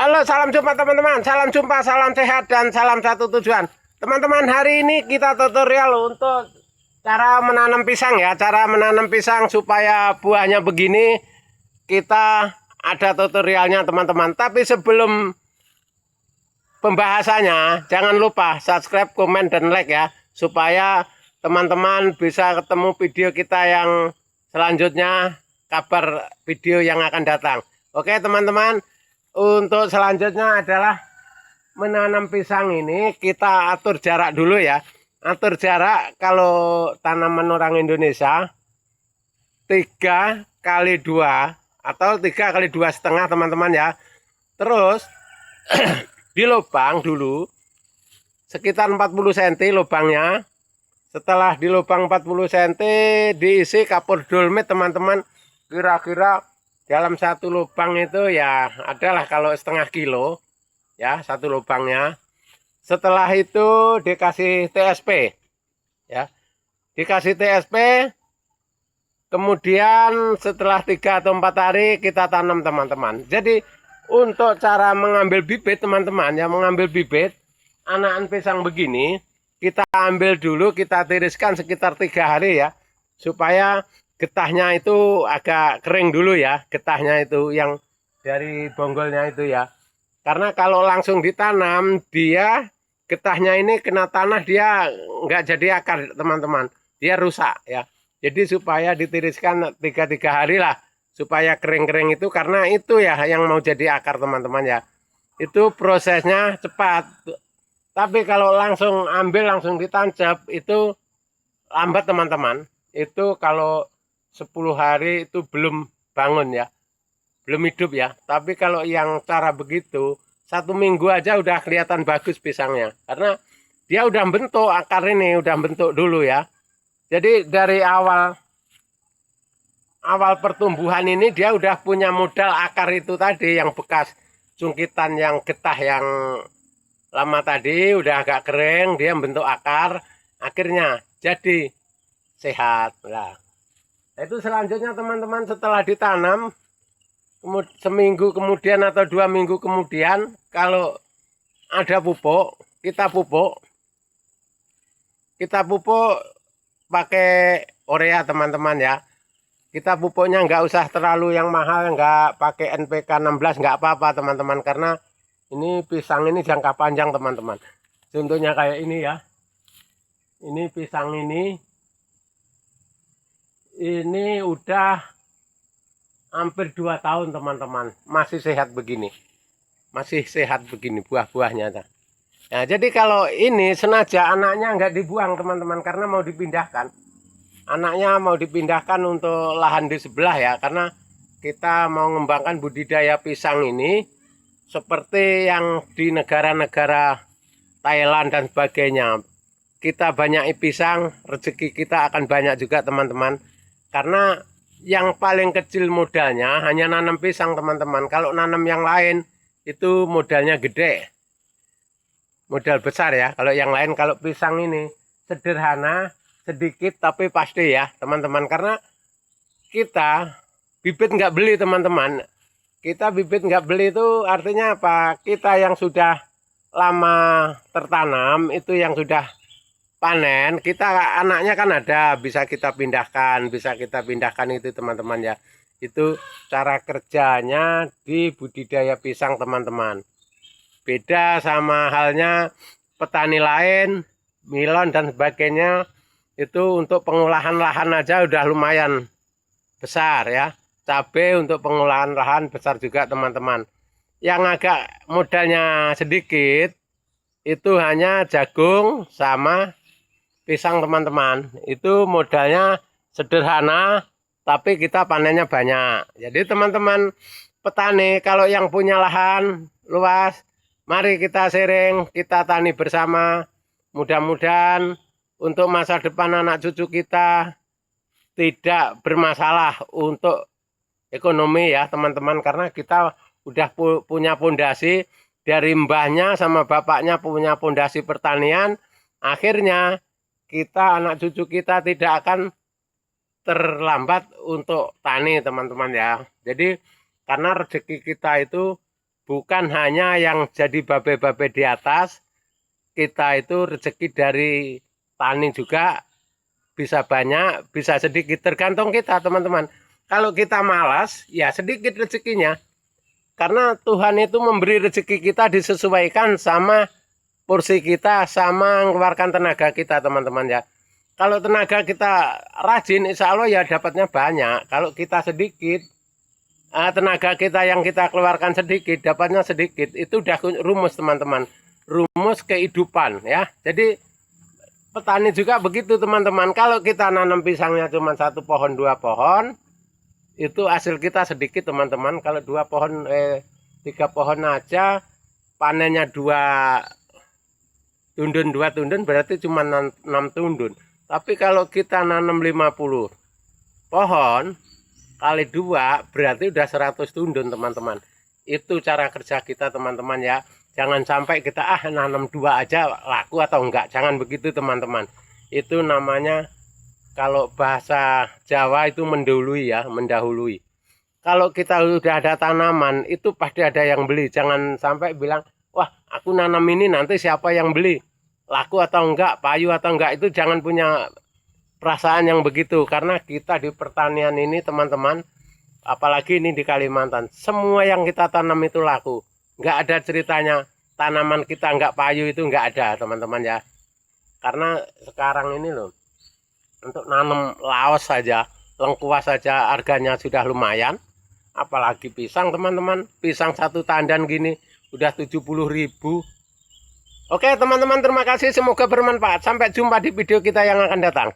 Halo, salam jumpa teman-teman. Salam jumpa, salam sehat, dan salam satu tujuan. Teman-teman, hari ini kita tutorial untuk cara menanam pisang ya. Cara menanam pisang supaya buahnya begini. Kita ada tutorialnya teman-teman. Tapi sebelum pembahasannya, jangan lupa subscribe, komen, dan like ya. Supaya teman-teman bisa ketemu video kita yang selanjutnya, kabar video yang akan datang. Oke teman-teman. Untuk selanjutnya adalah menanam pisang ini kita atur jarak dulu ya. Atur jarak kalau tanaman orang Indonesia 3 kali 2 atau 3 kali 2,5 teman-teman ya. Terus di lubang dulu sekitar 40 cm lubangnya. Setelah di lubang 40 cm diisi kapur dolomit teman-teman, kira-kira dalam satu lubang itu ya adalah kalau setengah kilo ya satu lubangnya. Setelah itu dikasih TSP ya, dikasih TSP. Kemudian setelah 3 atau 4 hari kita tanam teman-teman. Jadi untuk cara mengambil bibit teman-teman ya, mengambil bibit anakan pisang begini, kita ambil dulu, kita tiriskan sekitar 3 hari ya, supaya getahnya itu agak kering dulu ya, getahnya itu yang dari bonggolnya itu ya. Karena kalau langsung ditanam dia getahnya ini kena tanah, dia nggak jadi akar teman-teman, dia rusak ya. Jadi supaya ditiriskan 3 hari lah supaya kering-kering itu, karena itu ya yang mau jadi akar teman-teman ya. Itu prosesnya cepat. Tapi kalau langsung ambil langsung ditancap itu lambat teman-teman. Itu kalau 10 hari itu belum bangun ya, belum hidup ya. Tapi kalau yang cara begitu 1 minggu aja udah kelihatan bagus pisangnya, karena dia udah bentuk akar ini, udah bentuk dulu ya. Jadi dari awal pertumbuhan ini dia udah punya modal akar itu tadi, yang bekas cungkitan yang getah yang lama tadi udah agak kering, dia bentuk akar, akhirnya jadi sehat lah. Itu selanjutnya teman-teman, setelah ditanam seminggu kemudian atau 2 minggu kemudian, kalau ada pupuk, kita pupuk pakai urea teman-teman ya. Kita pupuknya nggak usah terlalu yang mahal, nggak pakai NPK 16 nggak apa-apa teman-teman, karena ini pisang ini jangka panjang teman-teman. Contohnya kayak ini ya, ini pisang ini udah hampir 2 tahun teman-teman, masih sehat begini, buah-buahnya. Nah jadi kalau ini sengaja anaknya nggak dibuang teman-teman, karena mau dipindahkan, anaknya mau dipindahkan untuk lahan di sebelah ya, karena kita mau mengembangkan budidaya pisang ini seperti yang di negara-negara Thailand dan sebagainya. Kita banyak pisang, rezeki kita akan banyak juga teman-teman. Karena yang paling kecil modalnya hanya nanam pisang teman-teman. Kalau nanam yang lain itu modalnya gede, modal besar ya. Kalau yang lain, kalau pisang ini sederhana, sedikit tapi pasti ya teman-teman. Karena kita bibit nggak beli teman-teman. Kita bibit nggak beli itu artinya apa? Kita yang sudah lama tertanam, itu yang sudah panen, kita anaknya kan ada, bisa kita pindahkan itu teman-teman ya. Itu cara kerjanya di budidaya pisang teman-teman. Beda sama halnya petani lain, milon dan sebagainya, itu untuk pengolahan lahan aja udah lumayan besar ya. Cabai untuk pengolahan lahan besar juga teman-teman. Yang agak modalnya sedikit itu hanya jagung sama pisang teman-teman. Itu modalnya sederhana tapi kita panennya banyak. Jadi teman-teman petani, kalau yang punya lahan luas, mari kita sharing, kita tani bersama. Mudah-mudahan untuk masa depan anak cucu kita tidak bermasalah untuk ekonomi ya teman-teman, karena kita udah punya pondasi dari mbahnya sama bapaknya, punya pondasi pertanian. Akhirnya kita, anak cucu kita tidak akan terlambat untuk tani teman-teman ya. Jadi karena rezeki kita itu bukan hanya yang jadi babe-babe di atas, kita itu rezeki dari tani juga bisa banyak, bisa sedikit, tergantung kita teman-teman. Kalau kita malas, ya sedikit rezekinya. Karena Tuhan itu memberi rezeki kita disesuaikan sama porsi kita, sama mengeluarkan tenaga kita teman-teman ya. Kalau tenaga kita rajin, insya Allah ya dapatnya banyak. Kalau kita sedikit, tenaga kita yang kita keluarkan sedikit, dapatnya sedikit. Itu udah rumus teman-teman, rumus kehidupan ya. Jadi petani juga begitu teman-teman. Kalau kita nanam pisangnya cuma 1 pohon 2 pohon, itu hasil kita sedikit teman-teman. Kalau 2 pohon 3 pohon aja, panennya 2 tundun berarti cuma 6 tundun. Tapi kalau kita nanam 50 pohon kali 2 berarti udah 100 tundun teman-teman. Itu cara kerja kita teman-teman ya. Jangan sampai kita nanam 2 aja laku atau enggak. Jangan begitu teman-teman. Itu namanya kalau bahasa Jawa itu mendahului ya, mendahului. Kalau kita udah ada tanaman itu pasti ada yang beli. Jangan sampai bilang, wah aku nanam ini nanti siapa yang beli, laku atau enggak, payu atau enggak. Itu jangan punya perasaan yang begitu. Karena kita di pertanian ini teman-teman, apalagi ini di Kalimantan, semua yang kita tanam itu laku. Enggak ada ceritanya tanaman kita enggak payu, itu enggak ada teman-teman ya. Karena sekarang ini loh, untuk nanam laos saja, lengkuas saja harganya sudah lumayan. Apalagi pisang teman-teman, pisang 1 tandan gini udah 70.000. Oke teman-teman, terima kasih, semoga bermanfaat. Sampai jumpa di video kita yang akan datang.